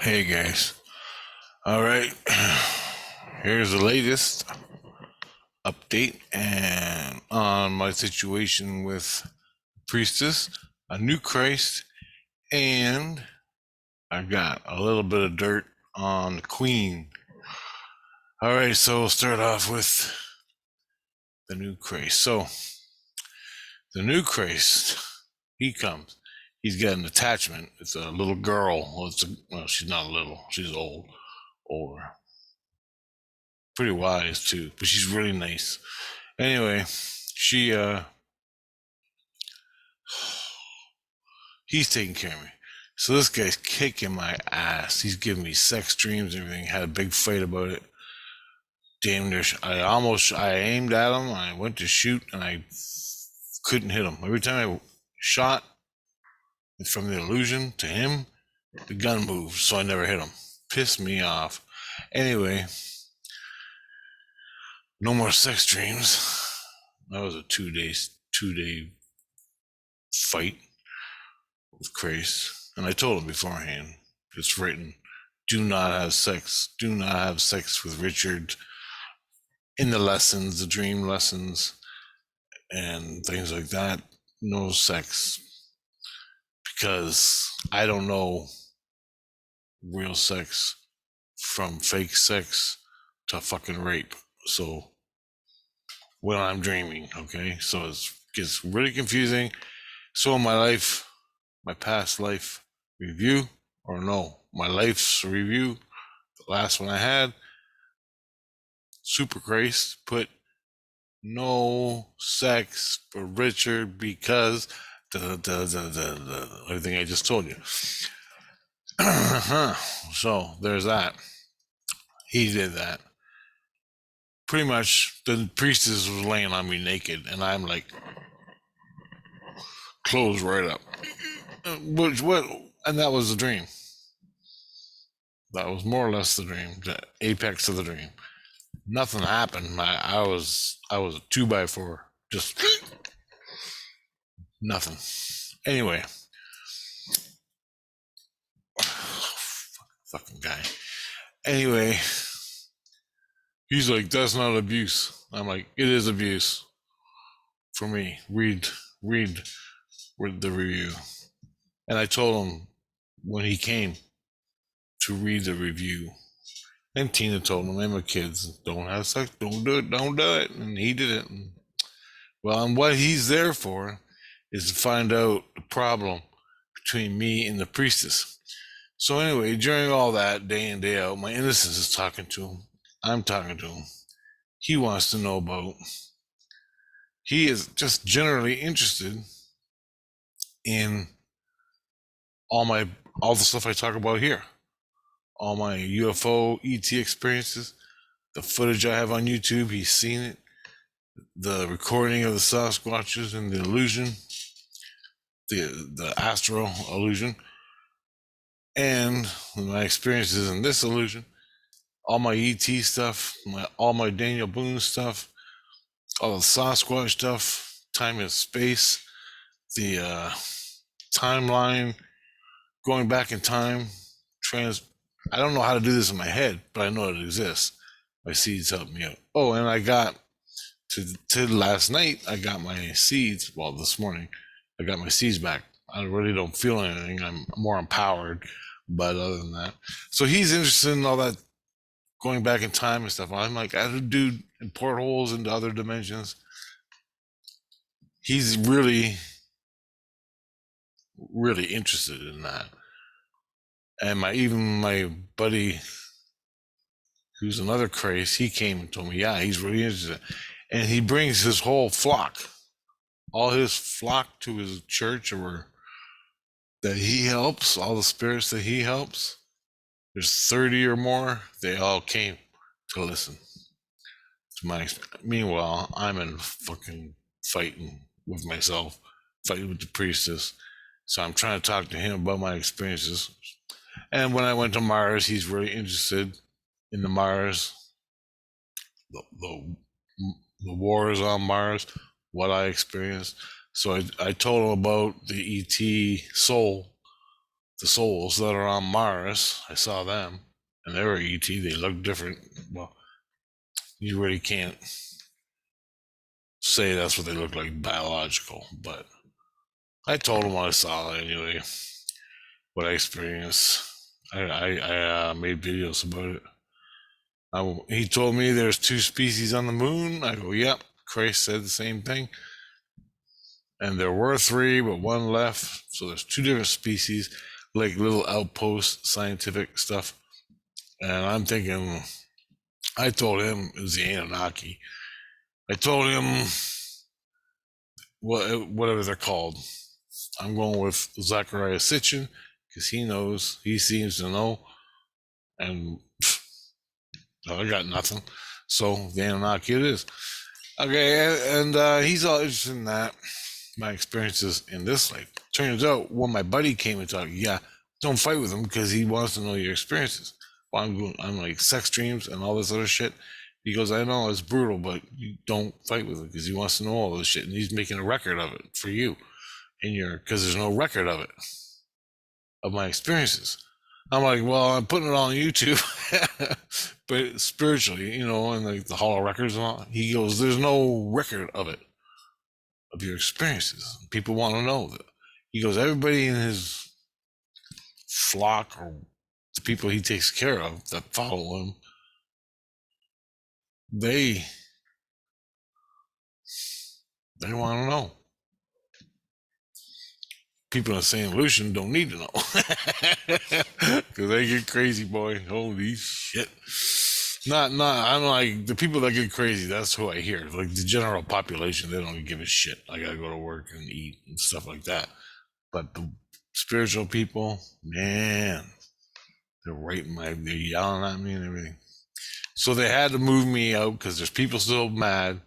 Hey guys. All right. Here's the latest update and on my situation with Priestess, a new Christ, and I got a little bit of dirt on the Queen. All right, so we'll start off with the new Christ. So the new Christ, he comes. He's got an attachment. It's a little girl. Well, she's not little. She's old, older, pretty wise too, but she's really nice. Anyway, she he's taking care of me. So this guy's kicking my ass. He's giving me sex dreams and everything. Had a big fight about it. Damn near, I aimed at him. I went to shoot and I couldn't hit him. Every time I shot from the illusion to him, the gun moved, so I never hit him. Pissed me off. Anyway, no more sex dreams. That was a two day fight with Grace, and I told him beforehand. It's written. Do not have sex. Do not have sex with Richard in the lessons, the dream lessons, and things like that. No sex. Because I don't know real sex from fake sex to fucking rape. So when I'm dreaming, okay? So it gets really confusing. So in my life, my past life review, or no, my life's review, the last one I had, Super Grace put no sex for Richard because everything I just told you. So there's that. He did that. Pretty much, the priestess was laying on me naked, and I'm like, closed right up. And that was the dream. That was more or less the dream, the apex of the dream. Nothing happened. I was a 2x4, just nothing. Anyway, fucking guy. Anyway, he's like, that's not abuse. I'm like, it is abuse for me. Read the review. And I told him when he came to read the review. And Tina told him, "Hey, my kids, don't have sex, don't do it." And he did it. And what he's there for is to find out the problem between me and the priestess. So anyway, during all that, day in, day out, my innocence is talking to him. I'm talking to him. He wants to know about, he is just generally interested in all the stuff I talk about here. All my UFO, ET experiences, the footage I have on YouTube, he's seen it. The recording of the Sasquatches and the illusion, the astral illusion, and my experiences in this illusion, all my ET stuff, all my Daniel Boone stuff, all the Sasquatch stuff, time and space, the timeline, going back in time, I don't know how to do this in my head, but I know it exists. My seeds help me out. Oh, and I got to last night, I got my seeds. Well, this morning, I got my seeds back. I really don't feel anything. I'm more empowered, but other than that, so he's interested in all that going back in time and stuff. I'm like, as a dude in portholes into other dimensions. He's really, really interested in that. And my buddy, who's another craze, he came and told me, yeah, he's really interested. And he brings his whole flock, all his flock to his church or that he helps, all the spirits that he helps. There's 30 or more. They all came to listen to my. Meanwhile, I'm in fucking fighting with myself, fighting with the priestess. So I'm trying to talk to him about my experiences. And when I went to Mars, he's really interested in the Mars, the wars on Mars, what I experienced. So I told him about the ET soul, the souls that are on Mars. I saw them, and they were ET. They look different. Well, you really can't say that's what they look like biological, but I told him what I saw anyway, what I experienced. I made videos about it. He told me there's 2 species on the moon. I go, yep. Christ said the same thing. And there were 3, but 1 left. So there's 2 different species, like little outpost scientific stuff. And I'm thinking, I told him it was the Anunnaki. I told him whatever they're called. I'm going with Zachariah Sitchin because he knows, he seems to know, and I got nothing. So the Anunnaki it is. Okay, and he's all interested in that, my experiences in this life. Turns out when my buddy came and talked, yeah, don't fight with him because he wants to know your experiences. Well, I'm like sex dreams and all this other shit. He goes, I know it's brutal, but you don't fight with him because he wants to know all this shit, and he's making a record of it for you, because there's no record of it, of my experiences. I'm like, well, I'm putting it on YouTube, but spiritually, and like the Hall of Records and all. He goes, there's no record of it, of your experiences. People want to know that. He goes, everybody in his flock or the people he takes care of that follow him, they want to know. People in St. Lucian don't need to know because they get crazy, boy. Holy shit. I'm like, the people that get crazy, that's who I hear. Like the general population, they don't give a shit. I gotta go to work and eat and stuff like that. But the spiritual people, man, they're yelling at me and everything. So they had to move me out because there's people still mad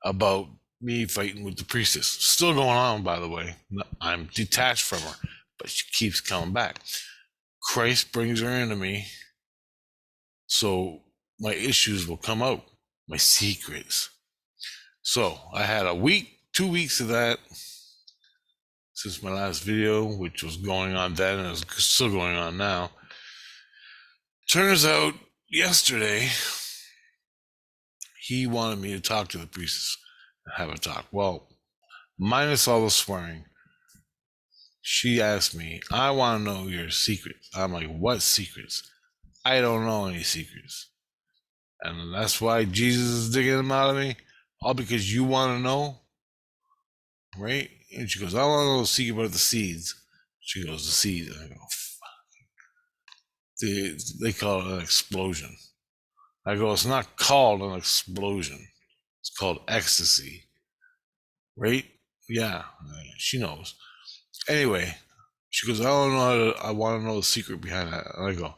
about me fighting with the priestess. Still going on, by the way. I'm detached from her, but she keeps coming back. Christ brings her into me, so my issues will come out, my secrets. So I had 2 weeks of that since my last video, which was going on then and is still going on now. Turns out yesterday he wanted me to talk to the priestess and have a talk. Well, minus all the swearing, she asked me, I want to know your secrets. I'm like, what secrets? I don't know any secrets. And that's why Jesus is digging them out of me. All because you want to know, right? And she goes, I want to know the secret about the seeds. She goes, the seeds. And I go, fuck. They call it an explosion. I go, it's not called an explosion. It's called ecstasy. Right? Yeah, she knows. Anyway, she goes, I don't know I want to know the secret behind that. And I go,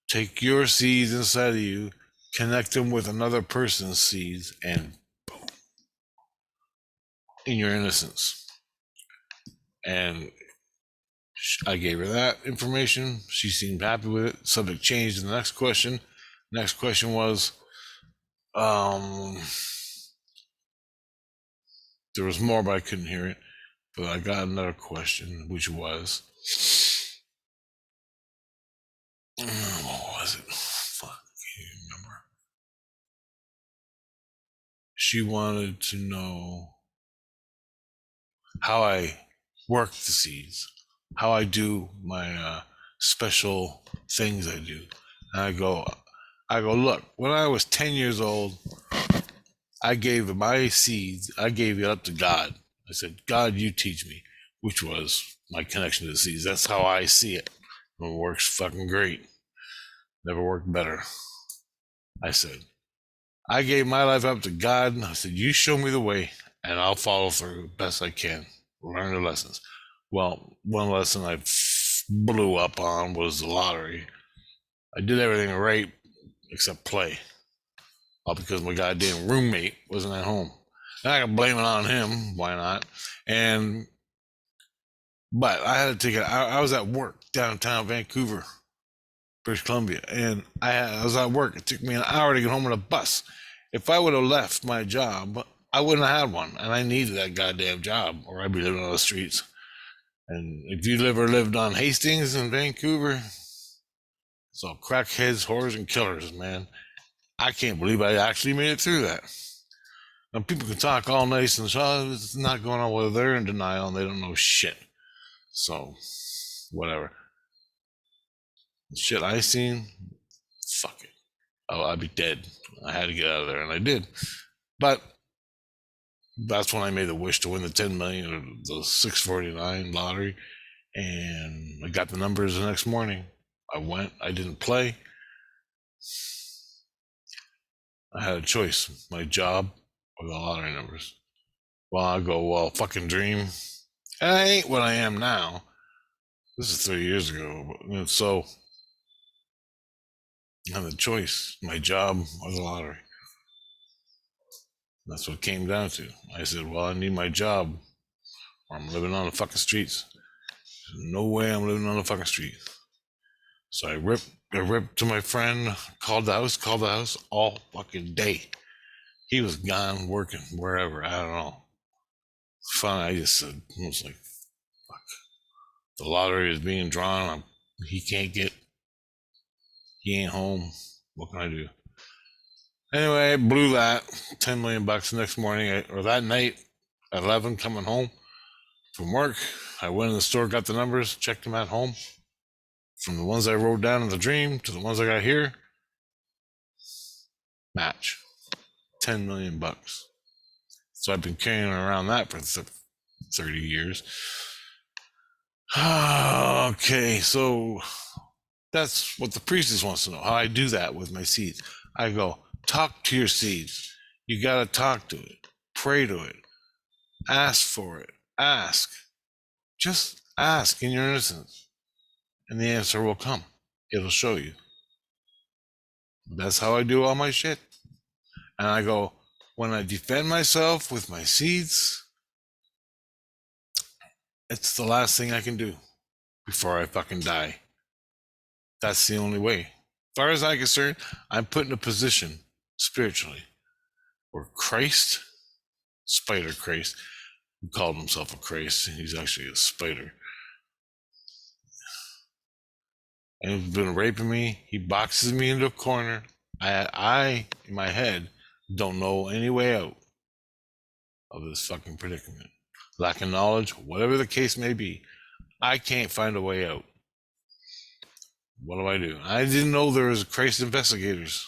take your seeds inside of you, connect them with another person's seeds, and boom, in your innocence. And I gave her that information. She seemed happy with it. Subject changed to the next question. Next question was, there was more, but I couldn't hear it. But I got another question, which was, what was it? Fuck, I can't remember. She wanted to know how I work the seeds, how I do my special things I do. And I go, look, when I was 10 years old, I gave my seeds, I gave it up to God. I said, God, you teach me, which was my connection to the seeds. That's how I see it. It works fucking great. Never worked better. I said, I gave my life up to God. I said, you show me the way and I'll follow through best I can. Learn the lessons. Well, one lesson I blew up on was the lottery. I did everything right except play. All because my goddamn roommate wasn't at home. And I can blame it on him. Why not? But I had to take it. I was at work downtown Vancouver, British Columbia, and I was at work. It took me an hour to get home on a bus. If I would have left my job, I wouldn't have had one, and I needed that goddamn job, or I'd be living on the streets. And if you ever lived on Hastings in Vancouver, it's all crackheads, whores, and killers, man. I can't believe I actually made it through that. And people can talk all nice and oh, it's not going on. Well, they're in denial and they don't know shit. So, whatever. The shit I seen, fuck it. I'd be dead. I had to get out of there, and I did. But that's when I made the wish to win the 10 million or the 649 lottery, and I got the numbers the next morning. I went. I didn't play. I had a choice: my job or the lottery numbers. Well, I go, well, fucking dream. And I ain't what I am now. This is 30 years ago. And so I had a choice: my job or the lottery. That's what it came down to. I said, well, I need my job or I'm living on the fucking streets. There's no way I'm living on the fucking street. So I ripped to my friend, called the house all fucking day. He was gone working wherever, I don't know. Finally, I just said, I was like, fuck. The lottery is being drawn. He ain't home. What can I do? Anyway, I blew that $10 million the next morning, or that night at 11, coming home from work. I went in the store, got the numbers, checked them at home. From the ones I wrote down in the dream to the ones I got here, match. 10 million bucks. So I've been carrying around that for 30 years. Okay, so that's what the priestess wants to know, how I do that with my seeds. I go, talk to your seeds. You got to talk to it, pray to it, ask for it, ask. Just ask in your innocence, and the answer will come. It'll show you. That's how I do all my shit. And I go, when I defend myself with my seeds, it's the last thing I can do before I fucking die. That's the only way. As far as I'm concerned, I'm put in a position spiritually where Christ, Spider Christ, who called himself a Christ, he's actually a spider, and he's been raping me. He boxes me into a corner. I in my head, don't know any way out of this fucking predicament. Lacking knowledge, whatever the case may be, I can't find a way out. What do I do? I didn't know there was Christ investigators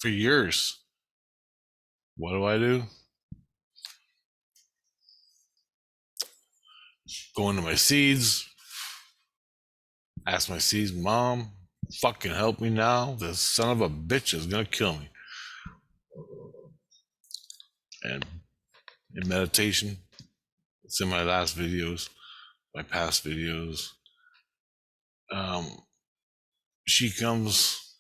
for years. What do I do? Go into my seeds, ask my seeds, Mom, fucking help me now. This son of a bitch is gonna kill me. And in meditation, it's in my last videos, my past videos. She comes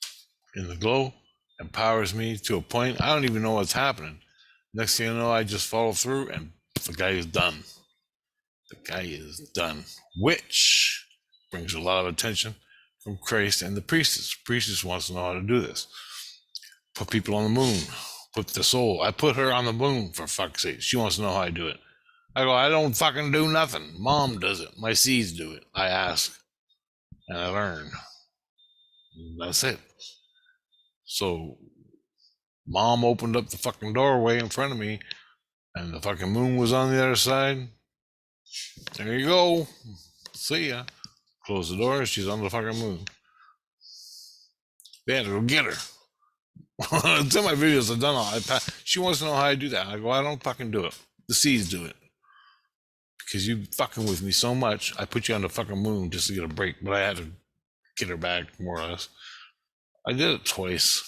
in the glow, empowers me to a point. I don't even know what's happening. Next thing you know, I just follow through and the guy is done. The guy is done, which brings a lot of attention from Christ and the priestess. The priestess wants to know how to do this. Put people on the moon, put the soul. I put her on the moon, for fuck's sake. She wants to know how I do it. I go, I don't fucking do nothing. Mom does it. My seeds do it. I ask and I learn. That's it. So Mom opened up the fucking doorway in front of me and the fucking moon was on the other side. There you go. See ya. Close the door. She's on the fucking moon. They had to go get her. It's in my videos. I've done all. She wants to know how I do that. I go, I don't fucking do it. The seeds do it. Because you fucking with me so much, I put you on the fucking moon just to get a break. But I had to get her back, more or less. I did it twice.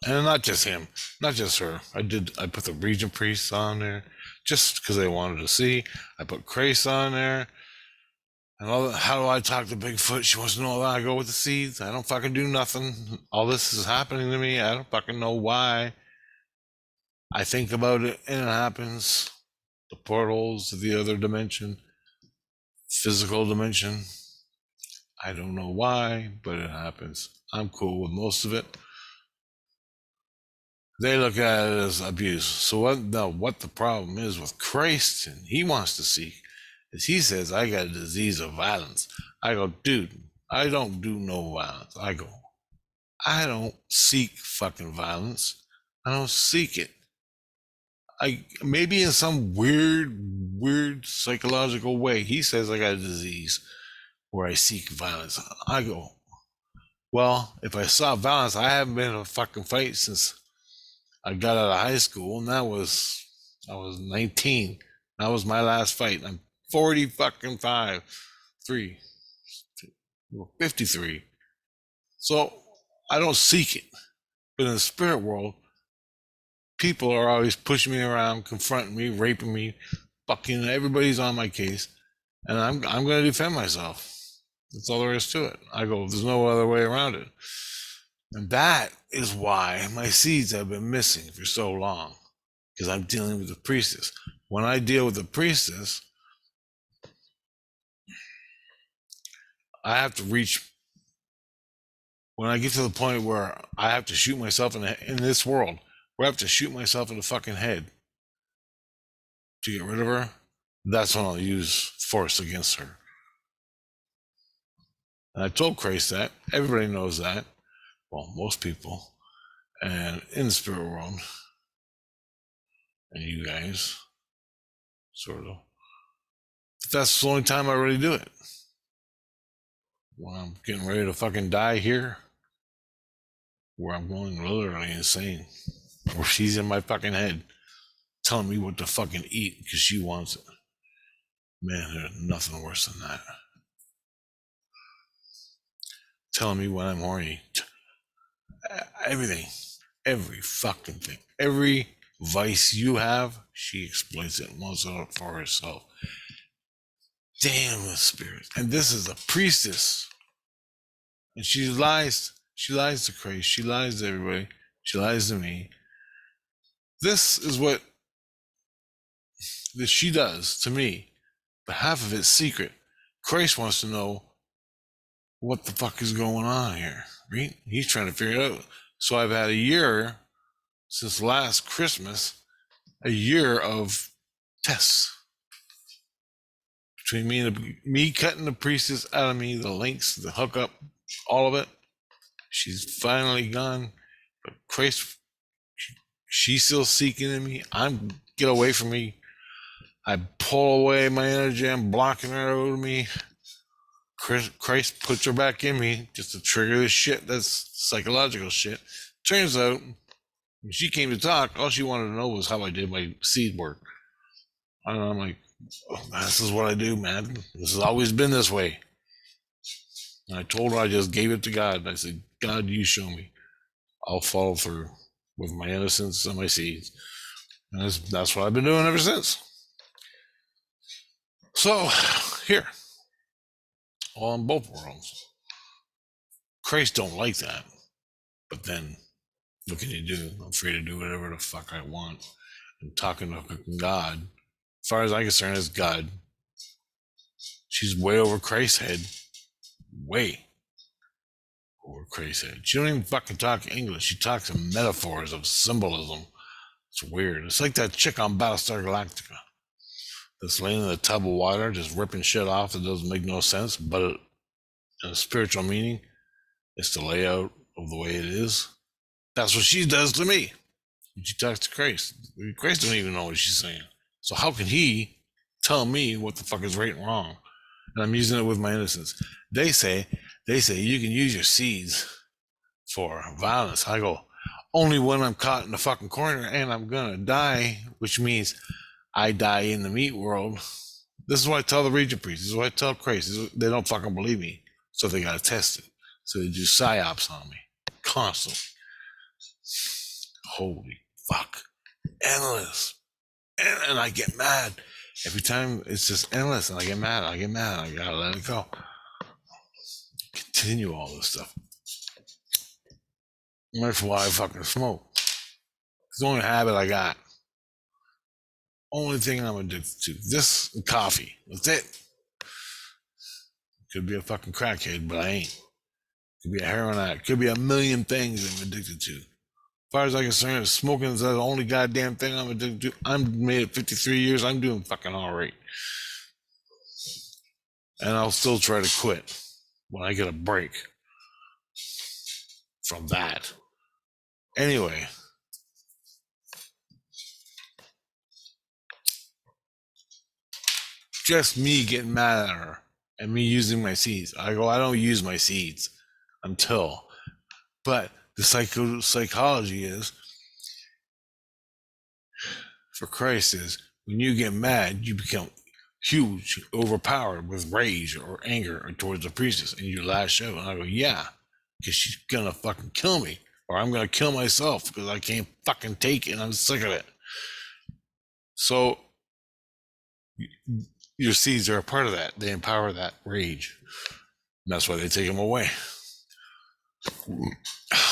And not just him, not just her. I put the Regent Priests on there just because they wanted to see. I put Christ on there. And all that, how do I talk to Bigfoot? She wants to know that I go with the seeds. I don't fucking do nothing. All this is happening to me. I don't fucking know why. I think about it and it happens. The portals to the other dimension, physical dimension. I don't know why, but it happens. I'm cool with most of it. They look at it as abuse. So what the problem is with Christ, and he wants to see is he says I got a disease of violence. I go, dude, I don't do no violence. I don't seek fucking violence. I don't seek it. I maybe in some weird psychological way, he says I got a disease where I seek violence. I go, well, if I saw violence, I haven't been in a fucking fight since I got out of high school, and I was 19. That was my last fight. I'm 40 fucking 53. So I don't seek it. But in the spirit world, people are always pushing me around, confronting me, raping me, fucking everybody's on my case, and I'm going to defend myself. That's all there is to it. I go, there's no other way around it. And that is why my seeds have been missing for so long, because I'm dealing with the priestess. When I deal with the priestess, I have to reach, when I get to the point where I have to shoot myself in this world, where I have to shoot myself in the fucking head to get rid of her, that's when I'll use force against her. And I told Christ that. Everybody knows that. Well, most people. And in the spirit world, and you guys, sort of. But that's the only time I really do it. When I'm getting ready to fucking die here, where I'm going literally insane, where she's in my fucking head telling me what to fucking eat because she wants it. Man, there's nothing worse than that. Telling me when I'm horny. Everything. Every fucking thing. Every vice you have, she exploits it and wants it for herself. Damn the spirit. And this is a priestess. And she lies. She lies to Christ. She lies to everybody. She lies to me. This is what that she does to me. But half of it's secret. Christ wants to know what the fuck is going on here, right? He's trying to figure it out. So I've had a year since last Christmas, a year of tests between me cutting the priestess out of me, the links, the hookup, all of it. She's finally gone, but Christ, she's still seeking in me. Get away from me. I pull away my energy. I'm blocking her out of me. Christ puts her back in me just to trigger this shit. That's psychological shit. Turns out, when she came to talk, all she wanted to know was how I did my seed work. And I'm like, oh, this is what I do, man. This has always been this way. And I told her I just gave it to God. I said, God, you show me. I'll follow through with my innocence and my seeds. And that's what I've been doing ever since. So, here, on both worlds, Christ don't like that. But then, what can you do? I'm free to do whatever the fuck I want. I'm talking to God. As far as I'm concerned, it's God. She's way over Christ's head. Way over Christ's head. She don't even fucking talk English. She talks in metaphors of symbolism. It's weird. It's like that chick on Battlestar Galactica that's laying in a tub of water, just ripping shit off that doesn't make no sense, but in a spiritual meaning, it's the layout of the way it is. That's what she does to me. She talks to Christ. Christ don't even know what she's saying. So how can he tell me what the fuck is right and wrong? And I'm using it with my innocence. They say you can use your seeds for violence. I go, only when I'm caught in the fucking corner and I'm gonna die, which means I die in the meat world. This is what I tell the Regent Priests. This is what I tell Christ. They don't fucking believe me, so they gotta test it. So they do psyops on me constantly. Holy fuck, endless, and I get mad every time. It's just endless, and I get mad. I gotta let it go. Continue all this stuff. And that's why I fucking smoke. It's the only habit I got. Only thing I'm addicted to. This and coffee. That's it. Could be a fucking crackhead, but I ain't. Could be a heroin addict. Could be a million things I'm addicted to. As far as I'm concerned, smoking is the only goddamn thing I'm addicted to. I'm made it 53 years. I'm doing fucking all right. And I'll still try to quit when I get a break from that. Anyway, just me getting mad at her and me using my seeds. I go, I don't use my seeds until. But the psychology is, for Christ, is when you get mad, you become huge, overpowered with rage or anger towards the priestess, and you lash out. And I go, yeah, because she's gonna fucking kill me, or I'm gonna kill myself because I can't fucking take it and I'm sick of it. So your seeds are a part of that. They empower that rage. And that's why they take them away.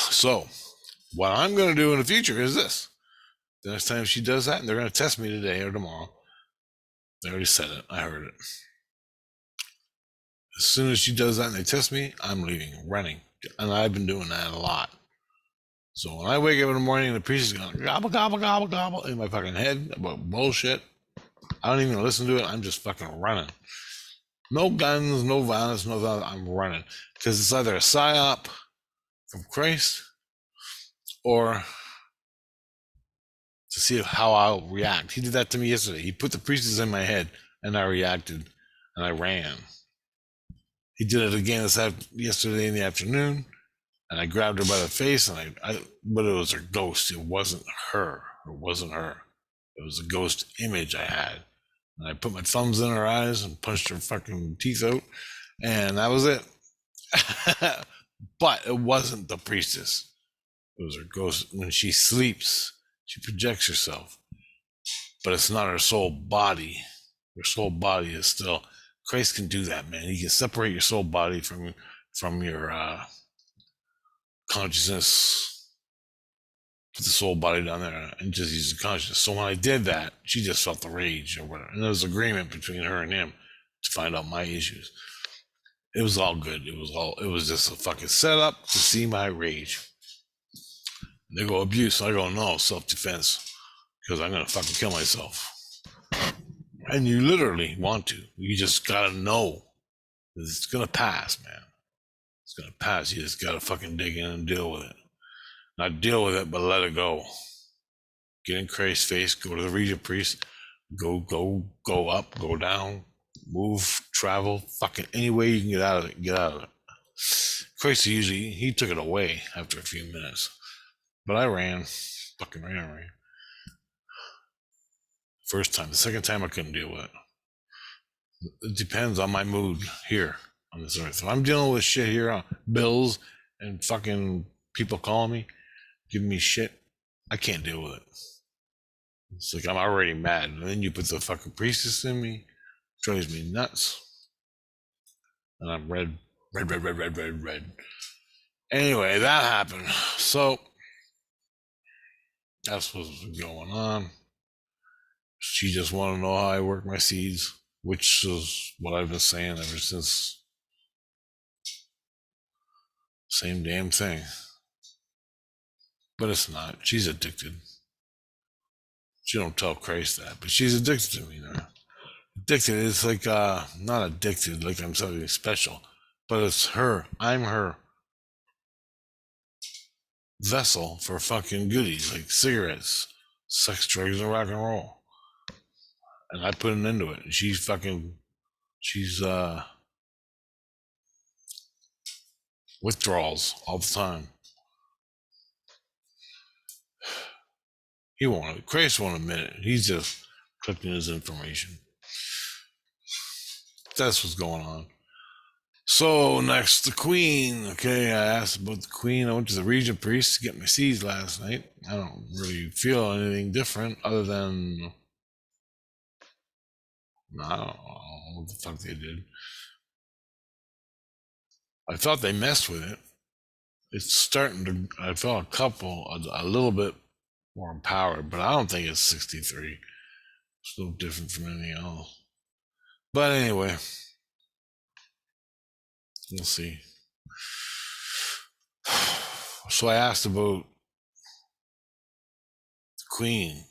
So what I'm going to do in the future is this. The next time she does that, and they're going to test me today or tomorrow. They already said it. I heard it. As soon as she does that and they test me, I'm leaving, running. And I've been doing that a lot. So when I wake up in the morning and the priest is going gobble, gobble, gobble, gobble in my fucking head about bullshit, I don't even listen to it. I'm just fucking running. No guns, no violence, no violence. I'm running. Because it's either a psyop from Christ or to see how I'll react. He did that to me yesterday. He put the priestess in my head and I reacted and I ran. He did it again yesterday in the afternoon and I grabbed her by the face and but it was her ghost. It wasn't her. It wasn't her. It was a ghost image I had. And I put my thumbs in her eyes and punched her fucking teeth out and that was it. But it wasn't the priestess. It was her ghost. When she sleeps, she projects herself. But it's not her soul body. Your soul body is still. Christ can do that, man. He can separate your soul body from your consciousness. Put the soul body down there and just use the consciousness. So when I did that, she just felt the rage or whatever. And there was agreement between her and him to find out my issues. It was all good. It was just a fucking setup to see my rage. They go abuse. I go, no, self-defense. Because I'm going to fucking kill myself. And you literally want to. You just got to know it's going to pass, man. It's going to pass. You just got to fucking dig in and deal with it. Not deal with it, but let it go. Get in Christ's face. Go to the Regent Priests. Go up, go down, move, travel. Fucking any way you can get out of it, get out of it. Christ he took it away after a few minutes. But I ran. Fucking ran. First time. The second time I couldn't deal with it. It depends on my mood here on this earth. If I'm dealing with shit here on bills and fucking people calling me, giving me shit, I can't deal with it. It's like I'm already mad. And then you put the fucking priestess in me, drives me nuts. And I'm red. Anyway, that happened. So that's what's going on. She just wanted to know how I work my seeds, which is what I've been saying ever since. Same damn thing. But it's not. She's addicted. She don't tell Christ that, but she's addicted to me now. Addicted is like not addicted like I'm something special, but it's her. I'm her vessel for fucking goodies like cigarettes, sex, drugs, and rock and roll. And I put an end to it. And she's withdrawals all the time. Christ won't admit it. He's just collecting his information. That's what's going on. So next, the Queen. Okay, I asked about the Queen. I went to the Regent Priests to get my seeds last night. I don't really feel anything different other than I don't know what the fuck they did. I thought they messed with it. It's starting to. I felt a little bit more empowered, but I don't think it's 63. It's no different from anything else. But anyway, we'll see. So I asked about the Queen.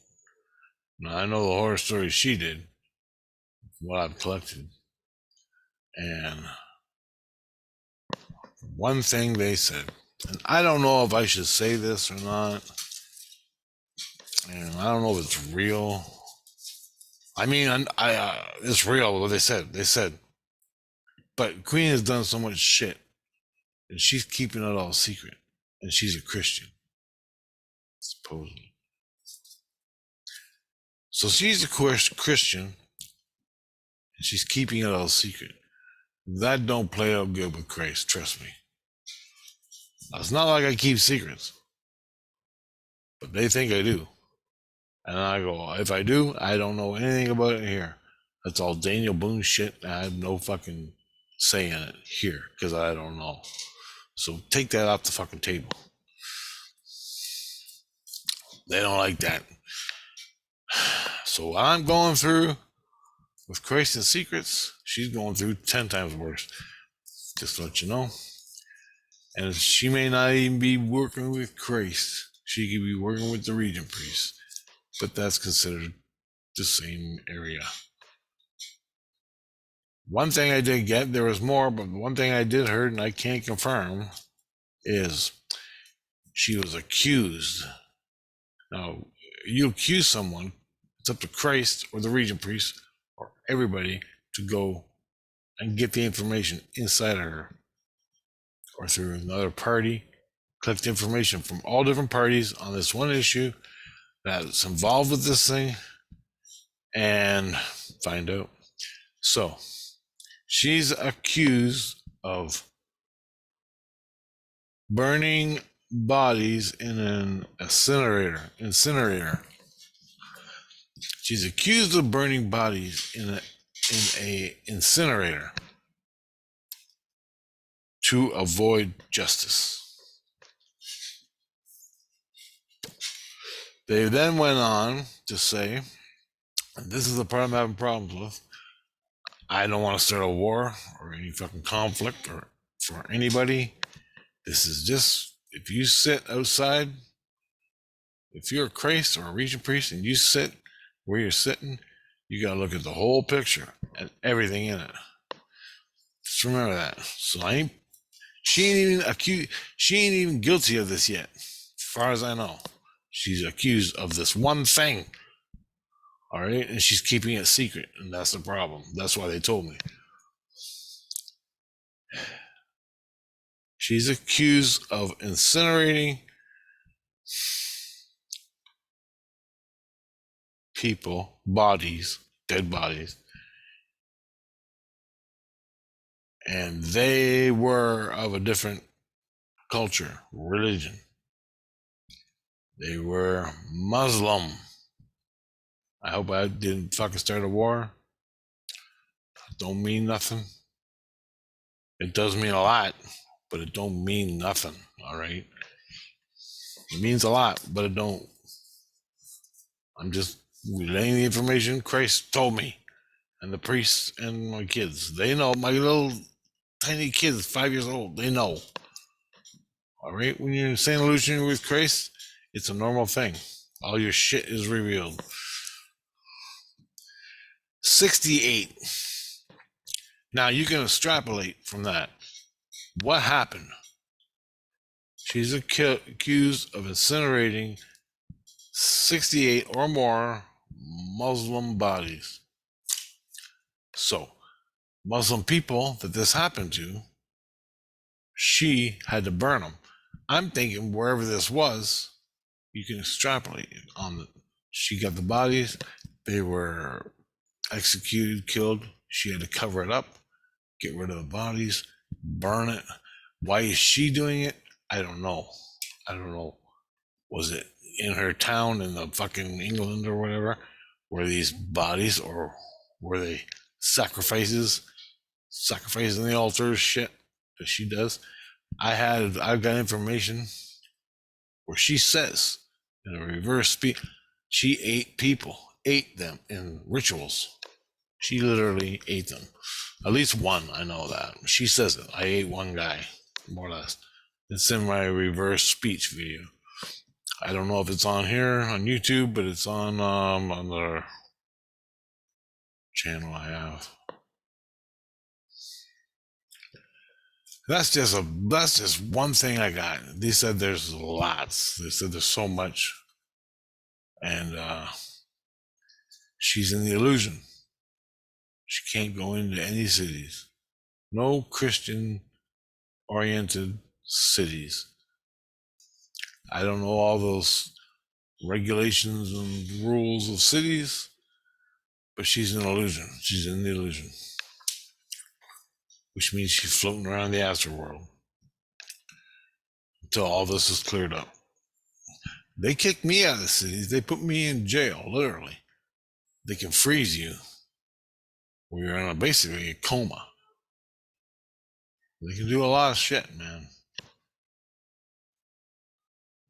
Now I know the horror stories she did, what I've collected. And one thing they said, and I don't know if I should say this or not, and I don't know if it's real. I mean, it's real what they said. They said, but Queen has done so much shit, and she's keeping it all secret, and she's a Christian, supposedly. So she's a Christian, and she's keeping it all secret. That don't play out good with Christ, trust me. It's not like I keep secrets, but they think I do. And I go, if I do, I don't know anything about it here. That's all Daniel Boone shit. I have no fucking say in it here because I don't know. So take that off the fucking table. They don't like that. So what I'm going through with Christ and Secrets, she's going through 10 times worse. Just to let you know. And she may not even be working with Christ. She could be working with the Regent Priests. But that's considered the same area. One thing I did get, there was more, but one thing I did heard and I can't confirm is she was accused. Now, you accuse someone, it's up to Christ or the Regent Priest or everybody to go and get the information inside of her or through another party, collect information from all different parties on this one issue that's involved with this thing and find out. So, she's accused of burning bodies in an incinerator. She's accused of burning bodies in a incinerator to avoid justice. They then went on to say, and this is the part I'm having problems with, I don't want to start a war or any fucking conflict or for anybody. This is just, if you sit outside, if you're a Christ or a Regent Priest and you sit where you're sitting, you got to look at the whole picture and everything in it. Just remember that. So she ain't even guilty of this yet, as far as I know. She's accused of this one thing. All right, and she's keeping it secret, and that's the problem. That's why they told me. She's accused of incinerating people, bodies, dead bodies, and they were of a different culture, religion. They were Muslim. I hope I didn't fucking start a war. Don't mean nothing. It does mean a lot, but it don't mean nothing, all right? It means a lot, but it don't. I'm just relaying the information Christ told me, and the priests and my kids. They know, my little tiny kids, 5 years old, they know. All right, when you're in St. Lucian with Christ, it's a normal thing. All your shit is revealed. 68. Now you can extrapolate from that. What happened? She's accused of incinerating 68 or more Muslim bodies. So, Muslim people that this happened to, she had to burn them. I'm thinking wherever this was, you can extrapolate on the. She got the bodies, they were executed, killed. She had to cover it up, get rid of the bodies, burn it. Why is she doing it? I don't know. Was it in her town in the fucking England or whatever? Were these bodies, or were they sacrificing the altar shit that she does? I've got information where she says in a reverse speech, she ate them in rituals. She literally ate them. At least one, I know that. She says it. I ate one guy, more or less. It's in my reverse speech video. I don't know if it's on here on YouTube, but it's on the channel I have. That's just one thing I got. They said there's lots. They said there's so much, and she's in the illusion. She can't go into any cities. No Christian oriented cities. I don't know all those regulations and rules of cities, but she's an illusion. She's in the illusion, which means she's floating around the astral world until all this is cleared up. They kicked me out of the cities. They put me in jail, literally. They can freeze you. You're in basically a coma. They can do a lot of shit, man.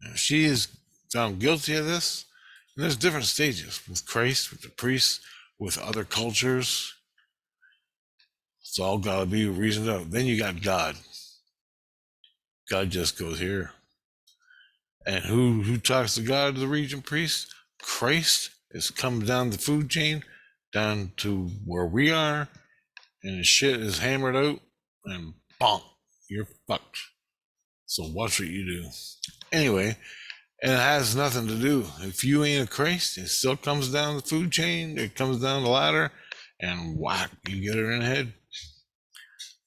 If she is found guilty of this, and there's different stages with Christ, with the priests, with other cultures. It's all got to be reasoned out. Then you got God. God just goes here. And who talks to God, the Regent Priests? Christ is comes down the food chain, down to where we are, and the shit is hammered out, and bonk, you're fucked. So watch what you do. Anyway, and it has nothing to do. If you ain't a Christ, it still comes down the food chain, it comes down the ladder, and whack, you get her in the head.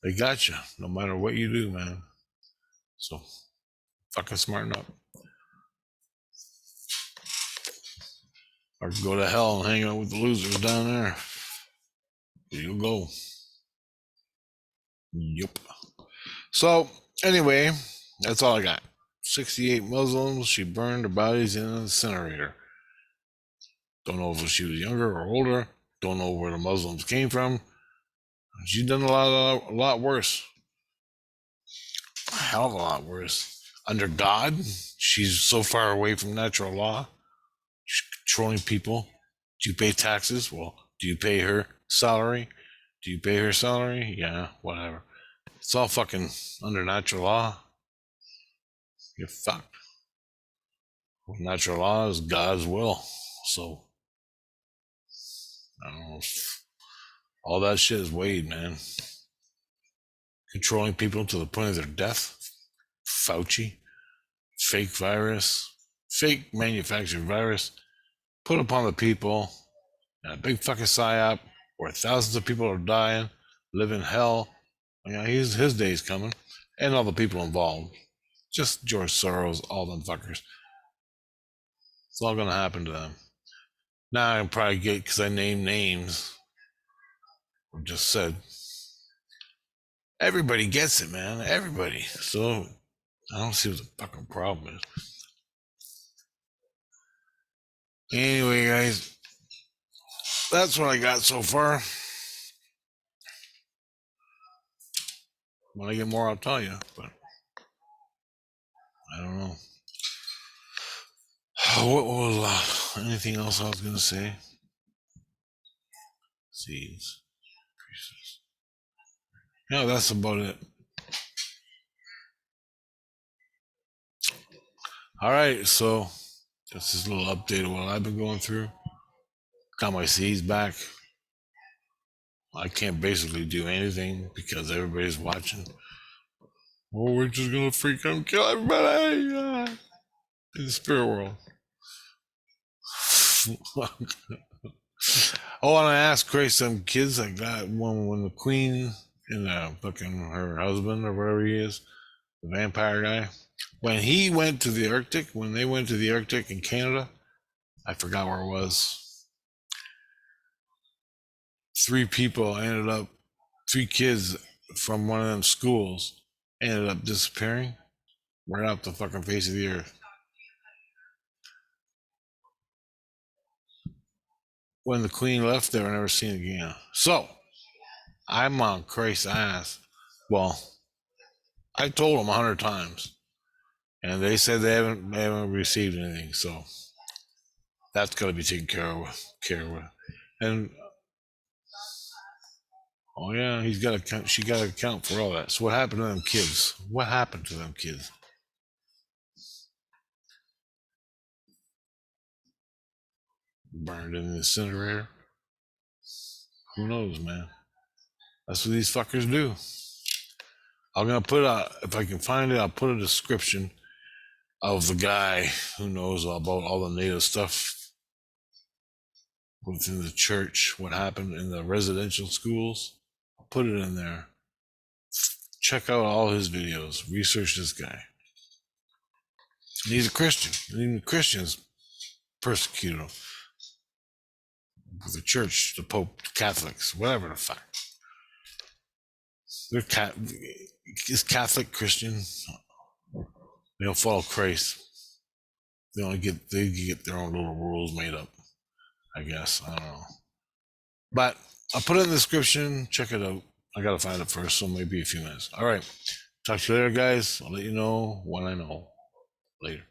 They got you, no matter what you do, man. So fucking smarten up. Or go to hell and hang out with the losers down there. There you go. Yep. So, anyway, that's all I got. 68 Muslims. She burned their bodies in an incinerator. Don't know if she was younger or older. Don't know where the Muslims came from. She's done a lot worse. A hell of a lot worse. Under God, she's so far away from natural law. She's controlling people. Do you pay taxes? Well, do you pay her salary? Do you pay her salary? Yeah, whatever. It's all fucking under natural law. You're fucked. Natural law is God's will. So, I don't know. All that shit is weighed, man. Controlling people to the point of their death. Fauci. Fake virus. Fake manufactured virus. Put upon the people. And a big fucking psyop where thousands of people are dying. Live in hell. His day's coming. And all the people involved. Just George Soros, all them fuckers. It's all gonna happen to them. Now I can probably get, because I named names, or just said, everybody gets it, man. Everybody. So I don't see what the fucking problem is. Anyway, guys, that's what I got so far. When I get more, I'll tell you, but I don't know. What was anything else I was gonna say? Seeds. Priestess. No, that's about it. All right, so that's just a little update of what I've been going through. Got my seeds back. I can't basically do anything because everybody's watching. Oh, we're just gonna freak out and kill everybody in the spirit world. Oh, and I asked Grace some kids. I got one when the queen and fucking her husband or whatever he is, the vampire guy. When he went to the Arctic, when they went to the Arctic in Canada, I forgot where it was. 3 kids from one of them schools ended up disappearing right off the fucking face of the earth. When the queen left, they were never seen again. So, I'm on Christ's ass. Well, I told them 100 times, and they said they haven't received anything. So that's got to be taken care of. And oh yeah, she got to account for all that. So what happened to them kids? What happened to them kids? Burned in the incinerator? Who knows, man? That's what these fuckers do. I'm gonna put if I can find it, I'll put a description of the guy who knows about all the native stuff within the church, what happened in the residential schools. I'll put it in there. Check out all his videos. Research this guy. And he's a Christian. And even Christians persecuted him. The church, the Pope, the Catholics, whatever the fuck. They're is Catholic Christian. They don't follow Christ. They get their own little rules made up. I guess I don't know. But I'll put it in the description. Check it out. I gotta find it first, so maybe a few minutes. All right. Talk to you later, guys. I'll let you know when I know. Later.